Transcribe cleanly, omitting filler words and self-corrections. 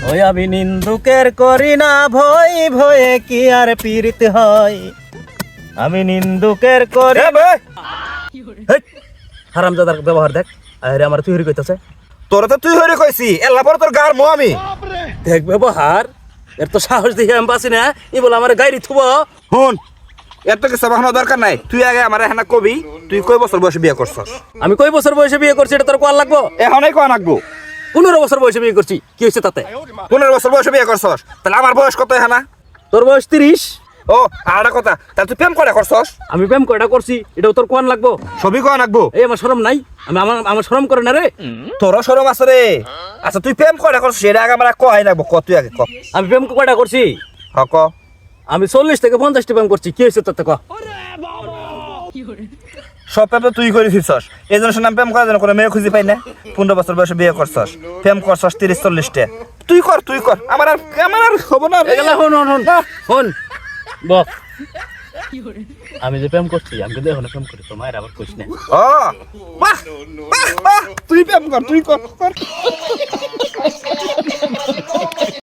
ওই আমি নিন্দুকের করি না ভয় ভয়ে কি আর পীড়িত হয় আমি নিন্দুকের করি হারামজাদার ব্যবহার দেখ আরে আমার তুই হরি কইতাছে তোরা তো তুই হইরে কইছি এল্লা পরে তোর গার মো আমি দেখ ব্যবহার এর তো সাহস দেখে আমি পাচ্ছি না ই বলে আমার গাড়ি থুব হুন এত কিছু বাহানোর দরকার নাই তুই আগে আমার এখানে কবি তুই কয় বছর বয়সে বিয়ে করছস আমি কই বছর বয়সে বিয়ে করছি এটা তোর কোয়াল লাগবো এখনই কয় নাকবো 15 বছর বয়সে বিয়ে করছি কি হয়েছে তাতে 15 বছর বয়সে বিয়ে করছস তাহলে আমার বয়স কত এখানে তোর বয়স 30 ও আর একটা কথা তাহলে তুই প্রেম করে করছস আমি প্রেম কয়টা করছি এটাও তোর কোয়ান লাগবো ছবি কয় নাকবো এই আমার শরম নাই আমি আমার শরম করে না রে তোর শরম আছে রে আচ্ছা তুই প্রেম করে করছস সেটা আগে আমার কয় নাকবো ক তুই আগে ক আমি প্রেম কয়টা করছি হ ক আমি 40 থেকে 50টা প্রেম করছি কি হয়েছে তাতে ক সব প্রেম তো তুই করে দিছস এই জন্য নাম প্রেম করার জন্য কোনো মেয়ে খুঁজে পাই না 15 বছর বয়সে বিয়ে করছস প্রেম করছস 30-40টা তুই কর আমার আর হবো না এগুলা হন হন বক আমি যে প্রেম করছি আমি কিন্তু এখন প্রেম করি তো মায়ের আবার কইস না ও বাহ তুই প্রেম কর